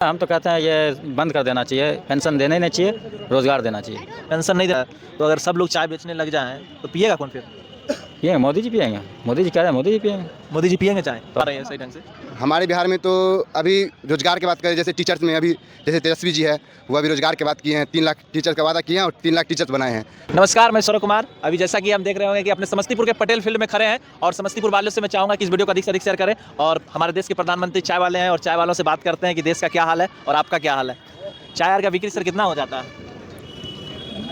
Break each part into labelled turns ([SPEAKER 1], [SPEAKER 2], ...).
[SPEAKER 1] हम तो कहते हैं ये बंद कर देना चाहिए, पेंशन देना ही नहीं चाहिए, रोजगार देना चाहिए।
[SPEAKER 2] पेंशन नहीं दे तो अगर सब लोग चाय बेचने लग जाएं तो पिएगा कौन फिर?
[SPEAKER 1] पिएंगे मोदी जी पिएंगे, मोदी जी कह रहे हैं मोदी जी पिएंगे।
[SPEAKER 2] मोदी जी पिएंगे चाय? आ रहे हैं सही ढंग से?
[SPEAKER 3] हमारे बिहार में तो अभी रोजगार की बात करें, जैसे टीचर्स में अभी जैसे तेजस्वी जी है, वो अभी रोजगार की बात किए हैं, 3 लाख टीचर्स का वादा किए हैं और 3 लाख टीचर्स बनाए हैं।
[SPEAKER 2] नमस्कार, मैं सौरभ कुमार। अभी जैसा कि हम देख रहे होंगे कि अपने समस्तीपुर के पटेल फील्ड में खड़े हैं और समस्तीपुर वालों से मैं चाहूँगा कि इस वीडियो को अधिक से अधिक शेयर करें और हमारे देश के प्रधानमंत्री चाय वाले हैं और चाय वालों से बात करते हैं कि देश का क्या हाल है और आपका क्या हाल है। चाय यार का बिक्री सर कितना हो जाता है?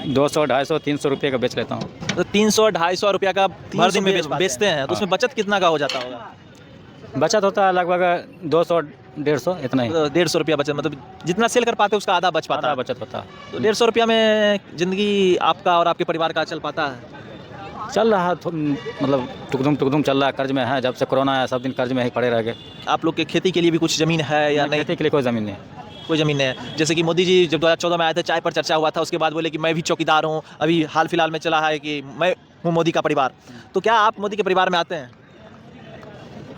[SPEAKER 1] 200, 250, 300 रुपये का बेच लेता हूँ।
[SPEAKER 2] तो 300-250 रुपया का हर दिन में बेचते हैं तो उसमें बचत कितना का हो जाता होगा?
[SPEAKER 1] बचत होता है लगभग 200, 150 इतना ही।
[SPEAKER 2] तो 150 रुपया बचत, मतलब जितना सेल कर पाते हैं उसका आधा बच पाता है।
[SPEAKER 1] बचत होता है।
[SPEAKER 2] तो 150 रुपया में जिंदगी आपका और आपके परिवार का चल पाता है?
[SPEAKER 1] चल रहा है मतलब टुकदुम चल रहा है। कर्ज में है, जब से कोरोना आया सब दिन कर्ज में ही पड़े रह गए।
[SPEAKER 2] आप लोग के खेती के लिए भी कुछ ज़मीन है या नहीं?
[SPEAKER 1] खेती के लिए कोई ज़मीन नहीं है।
[SPEAKER 2] कोई ज़मीन नहीं है। जैसे कि मोदी जी जब 2014 में आए थे, चाय पर चर्चा हुआ था, उसके बाद बोले कि मैं भी चौकीदार हूँ। अभी हाल फिलहाल में चला है कि मैं हूँ मोदी का परिवार। तो क्या आप मोदी के परिवार में आते हैं?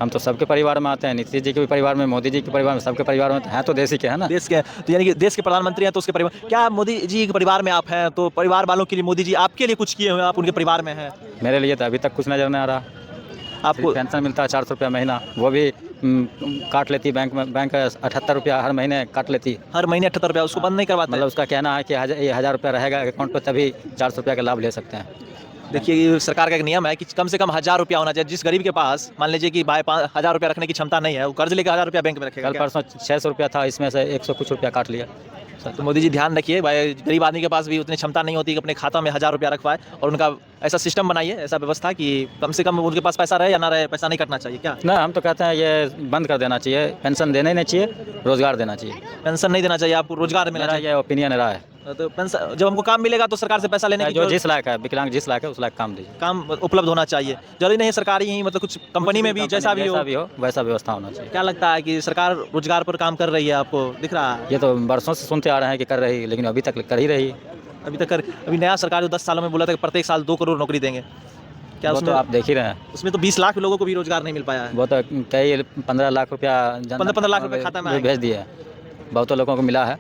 [SPEAKER 1] हम तो सबके परिवार में आते हैं, नीतीश जी के भी परिवार में, मोदी जी के परिवार में, सबके परिवार में हैं तो देश ही के हैं ना।
[SPEAKER 2] देश के, तो यानी कि देश के प्रधानमंत्री हैं तो उसके परिवार। क्या मोदी जी के परिवार में आप हैं तो परिवार वालों के लिए मोदी जी आपके लिए कुछ किए हुए, आप उनके परिवार में हैं?
[SPEAKER 1] मेरे लिए तो अभी तक कुछ नजर नहीं आ रहा। आपको पेंशन मिलता है 400 रुपया महीना, वो भी काट लेती बैंक में। बैंक 78 रुपया हर महीने काट लेती।
[SPEAKER 2] हर महीने 78 रुपया उसको बंद नहीं करवाते?
[SPEAKER 1] मतलब उसका कहना है कि 1000 रुपया रहेगा अकाउंट पर तभी 400 रुपया का लाभ ले सकते हैं।
[SPEAKER 2] देखिए, ये सरकार का एक नियम है कि कम से कम 1000 रुपया होना चाहिए। जिस गरीब के पास मान लीजिए कि भाई 1000 रुपया रखने की क्षमता नहीं है, वो कर्ज लेकर 1000 रुपया बैंक में रखेगा।
[SPEAKER 1] कल परसों 600 रुपया था, इसमें से 100 कुछ रुपया काट लिया।
[SPEAKER 2] तो मोदी जी ध्यान रखिए भाई, गरीब आदमी के पास भी उतनी क्षमता नहीं होती कि अपने खाता में 1000 रुपया रखवाए, और उनका ऐसा सिस्टम बनाइए, ऐसा व्यवस्था कि कम से कम उनके पास पैसा रहे या ना रहे, पैसा नहीं कटना चाहिए। क्या
[SPEAKER 1] ना, हम तो कहते हैं ये बंद कर देना चाहिए, पेंशन देना ही नहीं चाहिए, रोजगार देना चाहिए।
[SPEAKER 2] पेंशन नहीं देना चाहिए, आपको रोजगार मिलना चाहिए।
[SPEAKER 1] ये ओपिनियन रहा है।
[SPEAKER 2] तो पेंशन जब हमको काम मिलेगा तो सरकार से पैसा लेने की
[SPEAKER 1] जो जिस लायक है, विकलांग जिस लायक है उस लायक काम दीजिए।
[SPEAKER 2] काम उपलब्ध होना चाहिए, जरूरी नहीं सरकारी ही, मतलब कुछ कंपनी में भी जैसा भी हो
[SPEAKER 1] वैसा व्यवस्था होना चाहिए।
[SPEAKER 2] क्या लगता है कि सरकार रोजगार पर काम कर रही है? आपको दिख रहा है?
[SPEAKER 1] ये तो बरसों से सुनते आ रहे हैं कि कर रही, लेकिन अभी तक कर ही रही।
[SPEAKER 2] अभी नया सरकार 10 सालों में बोला था कि प्रत्येक साल 2 करोड़ नौकरी देंगे। क्या उसमें
[SPEAKER 1] तो आप देख ही रहे हैं,
[SPEAKER 2] उसमें तो 20 लाख लोगों को भी रोजगार नहीं मिल पाया है।
[SPEAKER 1] वो तो कई 15 लाख रुपया
[SPEAKER 2] 15 लाख रुपये खाता में
[SPEAKER 1] भेज दिए। बहुत लोगों को मिला है।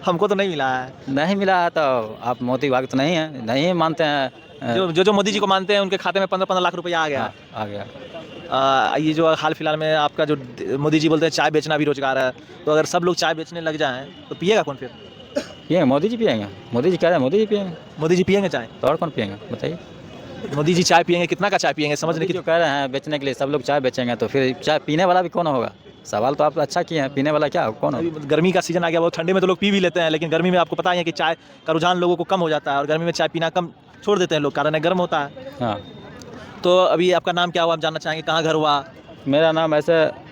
[SPEAKER 2] हमको तो नहीं मिला है।
[SPEAKER 1] नहीं मिला है तो आप मोदी भाग तो नहीं है, नहीं मानते हैं।
[SPEAKER 2] जो मोदी जी को मानते हैं उनके खाते में 15 लाख रुपया आ गया।
[SPEAKER 1] आ गया।
[SPEAKER 2] ये जो हाल फिलहाल में आपका जो मोदी जी बोलते हैं चाय बेचना भी रोजगार है, तो अगर सब लोग चाय बेचने लग जाएं तो पिएगा कौन फिर?
[SPEAKER 1] पिएंगे मोदी जी पिएंगे, मोदी जी कह रहे हैं मोदी जी पिएंगे।
[SPEAKER 2] मोदी जी पिएंगे चाय?
[SPEAKER 1] तो और कौन पिएंगे बताइए?
[SPEAKER 2] मोदी जी चाय पिएंगे, कितना का चाय पिएंगे समझने की?
[SPEAKER 1] जो कह रहे हैं बेचने के लिए सब लोग चाय बेचेंगे तो फिर चाय पीने वाला भी कौन होगा? सवाल तो आप अच्छा किए हैं, पीने वाला क्या कौन होगा?
[SPEAKER 2] अभी गर्मी का सीजन आ गया, वो ठंडे में तो लोग पी भी लेते हैं, लेकिन गर्मी में आपको पता ही है कि चाय का रुझान लोगों को कम हो जाता है और गर्मी में चाय पीना कम छोड़ देते हैं लोग, कारण है गर्म होता है।
[SPEAKER 1] हाँ।
[SPEAKER 2] तो अभी आपका नाम क्या हुआ, आप जानना चाहेंगे? कहाँ घर हुआ?
[SPEAKER 1] मेरा नाम ऐसे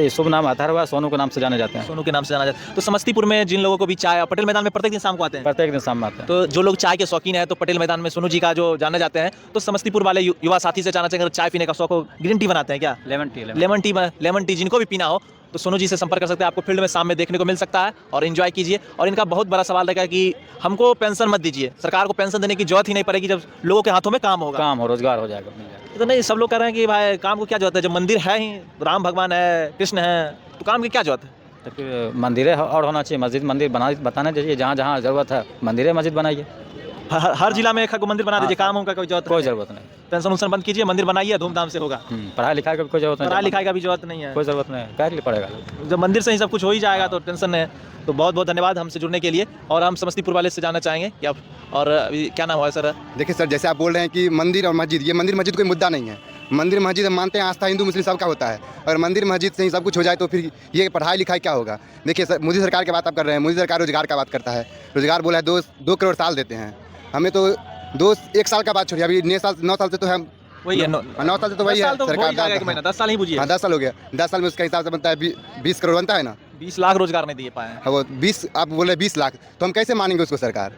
[SPEAKER 1] शुभ नाम अथर्वा, सोनू के नाम से जाने जाते हैं।
[SPEAKER 2] सोनू के नाम से जाना जाता है। तो समस्तीपुर में जिन लोगों को भी चाय, पटेल मैदान में प्रत्येक दिन शाम को आते हैं?
[SPEAKER 1] प्रत्येक दिन शाम में आते हैं।
[SPEAKER 2] तो जो लोग चाय के शौकीन है तो पटेल मैदान में सोनू जी का जो जाने जाते हैं, तो समस्तीपुर वाले युवा साथी से जानना चाहेंगे चाय पीने का शौक हो, ग्रीन टी बनाते हैं क्या? लेमन टी जिनको भी पीना हो तो सोनू जी से संपर्क कर सकते हैं। आपको फील्ड में शाम में देखने को मिल सकता है और एंजॉय कीजिए। और इनका बहुत बड़ा सवाल रहेगा कि हमको पेंशन मत दीजिए, सरकार को पेंशन देने की जरूरत ही नहीं पड़ेगी जब लोगों के हाथों में काम होगा,
[SPEAKER 1] काम हो, रोजगार हो जाएगा।
[SPEAKER 2] तो नहीं, सब लोग कह रहे हैं कि भाई काम को क्या जरूरत है, जब मंदिर है ही, राम भगवान है, कृष्ण है, तो काम की क्या जरूरत है?
[SPEAKER 1] तो फिर मंदिर और होना चाहिए, मस्जिद मंदिर बताना चाहिए, जहाँ जहाँ जरूरत है मंदिर मस्जिद बनाइए।
[SPEAKER 2] हर जिला में एक मंदिर बना दीजिए, काम होगा, कोई जरूरत नहीं। पेंशन उन्शन बंद कीजिए, मंदिर बनाइए, धूमधाम से होगा।
[SPEAKER 1] पढ़ाई लिखाई का भी कोई जरूरत नहीं,
[SPEAKER 2] पढ़ाई लिखाई का भी जरूरत नहीं है,
[SPEAKER 1] कोई जरूरत नहीं, क्या के लिए पड़ेगा?
[SPEAKER 2] जब मंदिर से ही सब कुछ हो ही जाएगा तो टेंशन नहीं है। तो बहुत बहुत धन्यवाद हमसे जुड़ने के लिए। और हम समस्तीपुर वाले से जानना चाहेंगे कि आप, और अभी क्या नाम हुआ सर?
[SPEAKER 3] देखिए सर, जैसे आप बोल रहे हैं कि मंदिर और मस्जिद, ये मंदिर मस्जिद कोई मुद्दा नहीं है। मंदिर मस्जिद हम मानते हैं, आस्था हिंदू मुस्लिम सबका होता है। अगर मंदिर मस्जिद से ही सब कुछ हो जाए तो फिर ये पढ़ाई लिखाई क्या होगा? देखिए सर, मोदी सरकार की बात आप कर रहे हैं, मोदी सरकार रोजगार का बात करता है। रोजगार बोला है 2 करोड़ साल देते हैं हमें, तो 1 साल का बात छोड़िए, अभी 9 साल से तो हम
[SPEAKER 2] वही है,
[SPEAKER 3] 9 साल से तो वही है सरकार।
[SPEAKER 2] 10 साल ही बुझिए।
[SPEAKER 3] हाँ 10 साल हो गया, 10 साल में उसका हिसाब से बनता है 20 करोड़ बनता है ना।
[SPEAKER 2] 20 लाख रोजगार नहीं दिए पाए हैं।
[SPEAKER 3] वो 20 आप बोल रहे 20 लाख, तो हम कैसे मानेंगे उसको सरकार?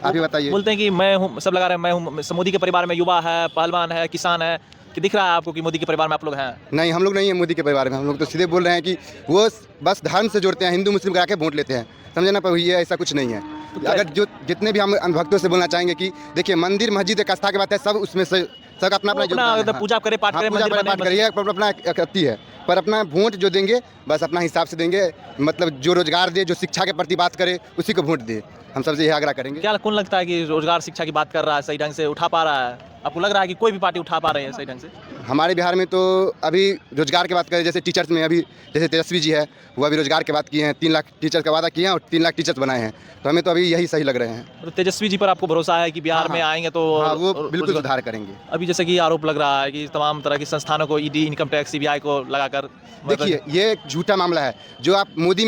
[SPEAKER 3] आप ही बताइए।
[SPEAKER 2] बोलते हैं कि मैं हूँ, सब लगा रहे हैं मैं हूँ, मोदी के परिवार में युवा है, पहलवान है, किसान है, कि दिख रहा है आपको कि मोदी के परिवार में आप लोग हैं? नहीं,
[SPEAKER 3] हम लोग नहीं है मोदी के परिवार में। हम लोग तो सीधे बोल रहे हैं कि वो बस धर्म से जोड़ते हैं, हिंदू मुस्लिम करा के वोट लेते हैं, समझे ना? पर ये ऐसा कुछ नहीं है। अगर जो जितने भी हम भक्तों से बोलना चाहेंगे कि देखिए मंदिर मस्जिद एक आस्था की बात है, सब उसमें से सब अपना
[SPEAKER 2] पूजा करे, पाठ करे,
[SPEAKER 3] करिए, अपना करती है। पर अपना वोट जो देंगे बस अपना हिसाब से देंगे, मतलब जो रोजगार दे, जो शिक्षा के प्रति बात करे, उसी को वोट दे। हम सबसे यही आग्रह करेंगे।
[SPEAKER 2] क्या कौन लगता है कि रोजगार शिक्षा की बात कर रहा है, सही ढंग से उठा पा रहा है? आपको लग रहा है कि कोई भी पार्टी उठा पा रही है सही ढंग से?
[SPEAKER 3] हमारे बिहार में तो अभी रोजगार की बात करें, जैसे टीचर्स में अभी जैसे तेजस्वी जी है, वो अभी रोजगार की बात किए हैं, 3 लाख टीचर का वादा किए हैं और 3 लाख टीचर्स बनाए हैं, तो हमें तो अभी यही सही लग रहे हैं।
[SPEAKER 2] तो तेजस्वी जी पर आपको भरोसा है कि बिहार
[SPEAKER 3] हाँ,
[SPEAKER 2] में आएंगे तो
[SPEAKER 3] हाँ, वो बिल्कुल सुधार करेंगे।
[SPEAKER 2] अभी जैसे कि आरोप लग रहा है कि तमाम तरह की संस्थानों को ईडी, इनकम टैक्स, सीबीआई को लगाकर
[SPEAKER 3] देखिए, ये एक झूठा मामला है। जो आप मोदी